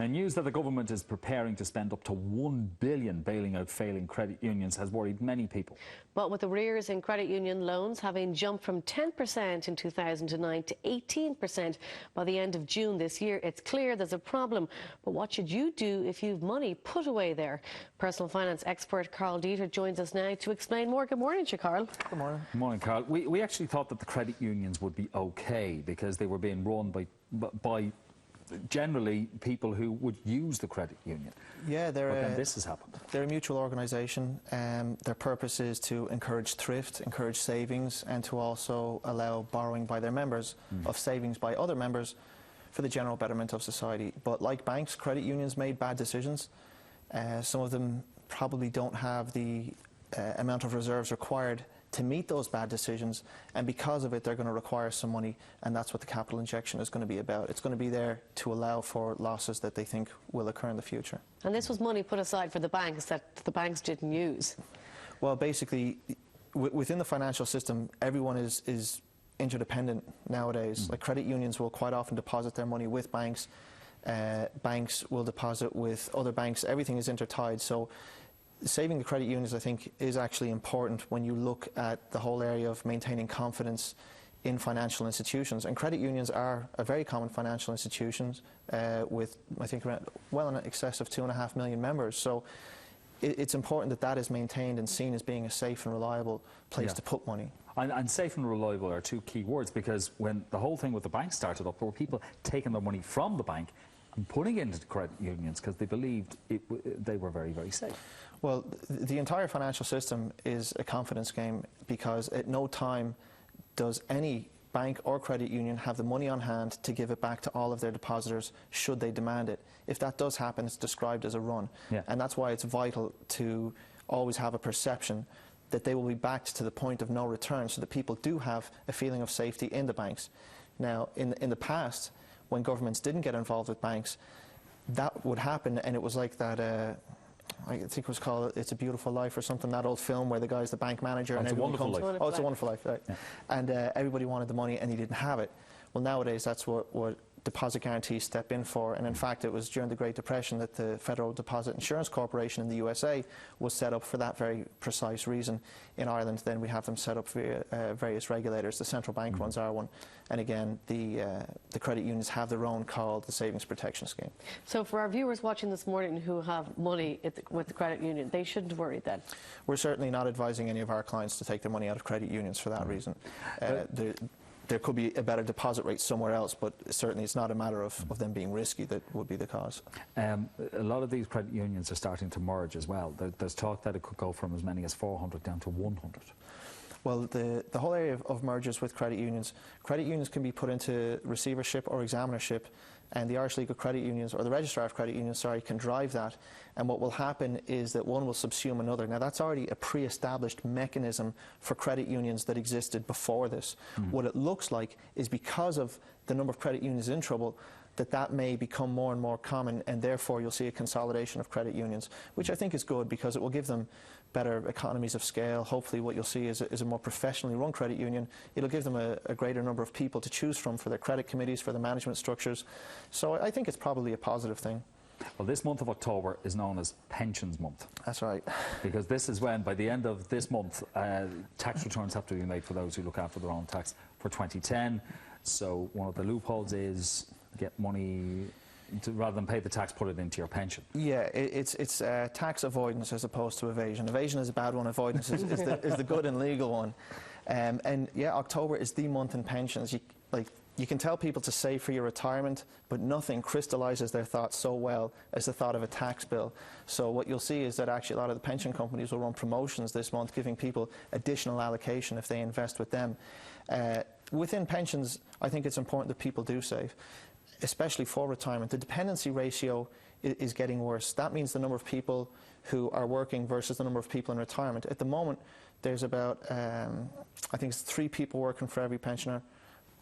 Now, news that the government is preparing to spend up to $1 billion bailing out failing credit unions has worried many people. But with arrears in credit union loans having jumped from 10% in 2009 to 18% by the end of June this year, it's clear there's a problem. But what should you do if you've money put away there? Personal finance expert Carl Dieter joins us now to explain more. Good morning to you, Carl. Good morning. Good morning, Carl. We actually thought that the credit unions would be okay because they were being run by generally people who would use the credit union. Yeah, but then this has happened. They're a mutual organisation. Their purpose is to encourage thrift, encourage savings, and to also allow borrowing by their members of savings by other members for the general betterment of society. But like banks, credit unions made bad decisions. Some of them probably don't have the amount of reserves required to meet those bad decisions, and because of it they're going to require some money, and that's what the capital injection is going to be about. It's going to be there to allow for losses that they think will occur in the future. And this was money put aside for the banks that the banks didn't use? Well, basically, within the financial system, everyone is interdependent nowadays. Like credit unions will quite often deposit their money with banks. Banks will deposit with other banks. Everything is intertied. So saving the credit unions, I think, is actually important when you look at the whole area of maintaining confidence in financial institutions. And credit unions are a very common financial institutions with, I think, around well in excess of 2.5 million members. So it's important that that is maintained and seen as being a safe and reliable place to put money. And safe and reliable are two key words, because when the whole thing with the bank started up, there were people taking their money from the bank and putting it into the credit unions because they believed they were very, very safe. Well, the entire financial system is a confidence game, because at no time does any bank or credit union have the money on hand to give it back to all of their depositors should they demand it. If that does happen, it's described as a run. And that's why it's vital to always have a perception that they will be backed to the point of no return, so that people do have a feeling of safety in the banks. Now, in the past, when governments didn't get involved with banks, that would happen, and it was like that I think it was called It's a Beautiful Life or something, that old film where the guy's the bank manager and everyone comes. Oh, It's a Wonderful Life, right. And everybody wanted the money and he didn't have it. Well, nowadays that's what deposit guarantees step in for, and in fact it was during the Great Depression that the Federal Deposit Insurance Corporation in the USA was set up for that very precise reason. In Ireland then we have them set up via various regulators. The central bank runs our one, and again the credit unions have their own called the Savings Protection Scheme. So for our viewers watching this morning who have money with the credit union, they shouldn't worry then? We're certainly not advising any of our clients to take their money out of credit unions for that reason. There could be a better deposit rate somewhere else, but certainly it's not a matter of them being risky that would be the cause. A lot of these credit unions are starting to merge as well. There's talk that it could go from as many as 400 down to 100. Well, the whole area of mergers with credit unions can be put into receivership or examinership, and the Irish League of Credit Unions, or the Registrar of Credit Unions, sorry, can drive that. And what will happen is that one will subsume another. Now, that's already a pre-established mechanism for credit unions that existed before this. What it looks like is, because of the number of credit unions in trouble, that may become more and more common, and therefore you'll see a consolidation of credit unions, which I think is good because it will give them better economies of scale. Hopefully what you'll see is a more professionally run credit union. It'll give them a greater number of people to choose from for their credit committees, for the management structures. So I think it's probably a positive thing. Well, this month of October is known as Pensions Month. That's right. Because this is when, by the end of this month, tax returns have to be made for those who look after their own tax for 2010. So one of the loopholes is get money rather than pay the tax, put it into your pension. Yeah, it's tax avoidance as opposed to evasion. Evasion is a bad one. Avoidance is the good and legal one. And yeah, October is the month in pensions. You can tell people to save for your retirement, but nothing crystallizes their thoughts so well as the thought of a tax bill. So what you'll see is that actually a lot of the pension companies will run promotions this month, giving people additional allocation if they invest with them. Within pensions, I think it's important that people do save, especially for retirement. The dependency ratio is getting worse. That means the number of people who are working versus the number of people in retirement. At the moment, there's about, I think it's 3 people working for every pensioner,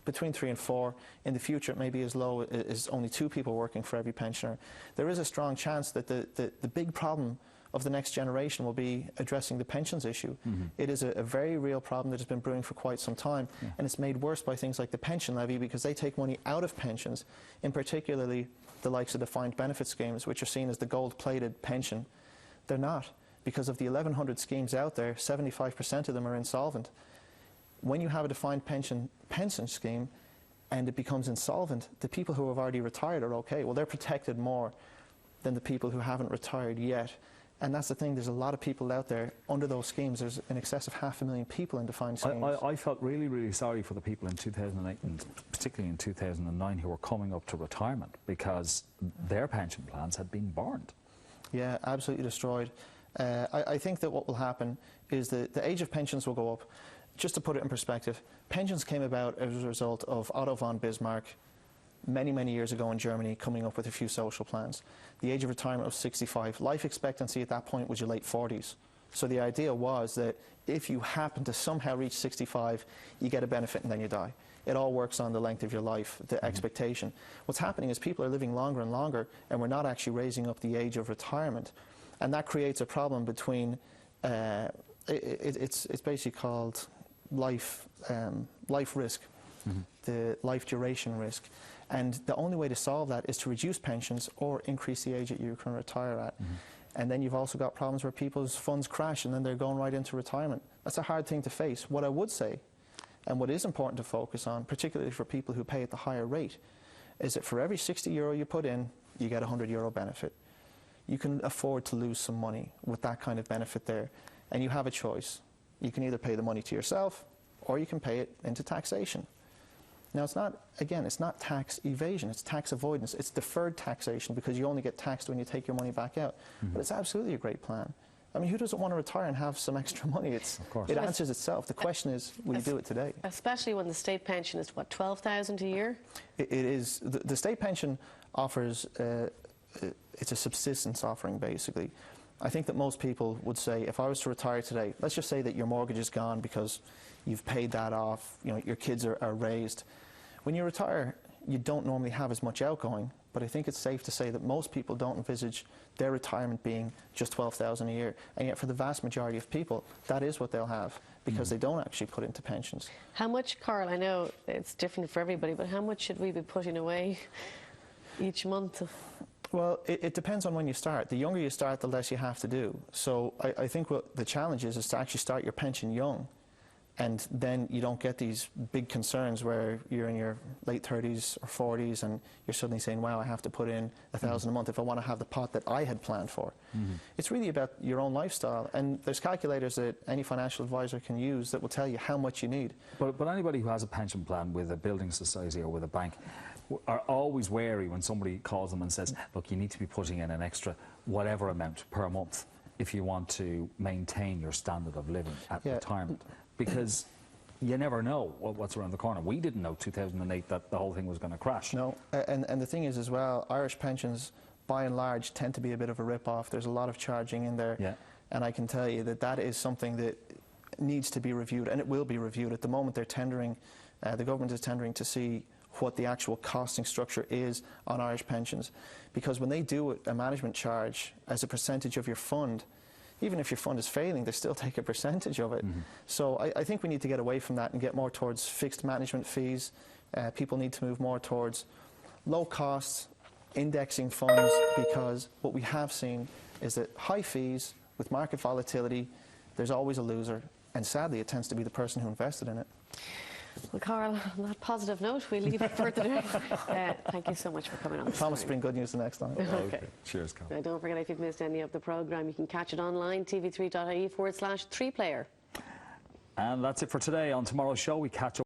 between 3 and 4. In the future, it may be as low as only 2 people working for every pensioner. There is a strong chance that the big problem of the next generation will be addressing the pensions issue. It is a very real problem that has been brewing for quite some time, and it's made worse by things like the pension levy, because they take money out of pensions, in particularly the likes of defined benefit schemes, which are seen as the gold-plated pension. They're not, because of the 1,100 schemes out there, 75% of them are insolvent. When you have a defined pension scheme and it becomes insolvent, the people who have already retired are okay. Well, they're protected more than the people who haven't retired yet. And that's the thing, there's a lot of people out there under those schemes. There's in excess of 500,000 people in defined schemes. I felt really, really sorry for the people in 2008 and particularly in 2009 who were coming up to retirement because their pension plans had been burned. Yeah, absolutely destroyed. I think that what will happen is that the age of pensions will go up. Just to put it in perspective, pensions came about as a result of Otto von Bismarck many, many years ago in Germany coming up with a few social plans. The age of retirement was 65. Life expectancy at that point was your late 40s. So the idea was that if you happen to somehow reach 65, you get a benefit and then you die. It all works on the length of your life, the expectation. What's happening is people are living longer and longer, and we're not actually raising up the age of retirement. And that creates a problem between, it's basically called life risk, the life duration risk. And the only way to solve that is to reduce pensions or increase the age that you can retire at. And then you've also got problems where people's funds crash and then they're going right into retirement. That's a hard thing to face. What I would say, and what is important to focus on, particularly for people who pay at the higher rate, is that for every €60 you put in, you get a €100 benefit. You can afford to lose some money with that kind of benefit there. And you have a choice. You can either pay the money to yourself or you can pay it into taxation. Now, it's not, again, it's not tax evasion, it's tax avoidance. It's deferred taxation because you only get taxed when you take your money back out. But it's absolutely a great plan. I mean, who doesn't want to retire and have some extra money? It answers itself. The question is, will you do it today? Especially when the state pension is, what, $12,000 a year? It is. The state pension offers, it's a subsistence offering, basically. I think that most people would say, if I was to retire today, let's just say that your mortgage is gone because you've paid that off, you know, your kids are raised. When you retire, you don't normally have as much outgoing, but I think it's safe to say that most people don't envisage their retirement being just $12,000 a year. And yet for the vast majority of people, that is what they'll have because they don't actually put into pensions. How much, Carl, I know it's different for everybody, but how much should we be putting away each month? Well, it depends on when you start. The younger you start, the less you have to do. So I think what the challenge is to actually start your pension young, and then you don't get these big concerns where you're in your late 30s or 40s and you're suddenly saying, wow, I have to put in $1,000 a month if I want to have the pot that I had planned for. It's really about your own lifestyle, and there's calculators that any financial advisor can use that will tell you how much you need. But anybody who has a pension plan with a building society or with a bank are always wary when somebody calls them and says, look, you need to be putting in an extra whatever amount per month if you want to maintain your standard of living at retirement. Because you never know what's around the corner. We didn't know 2008 that the whole thing was going to crash. No, and the thing is as well, Irish pensions by and large tend to be a bit of a rip-off. There's a lot of charging in there, and I can tell you that that is something that needs to be reviewed, and it will be reviewed. At the moment they're tendering, the government is tendering to see what the actual costing structure is on Irish pensions, because when they do a management charge as a percentage of your fund, even if your fund is failing, they still take a percentage of it. So I think we need to get away from that and get more towards fixed management fees. People need to move more towards low costs, indexing funds, because what we have seen is that high fees with market volatility, there's always a loser, and sadly it tends to be the person who invested in it. Well, Carl, on that positive note, we'll leave it for today. Thank you so much for coming on. I promise to bring good news the next time. Okay. Cheers, Carl. Now, don't forget, if you've missed any of the programme, you can catch it online, tv3.ie/3player. And that's it for today. On tomorrow's show, we catch up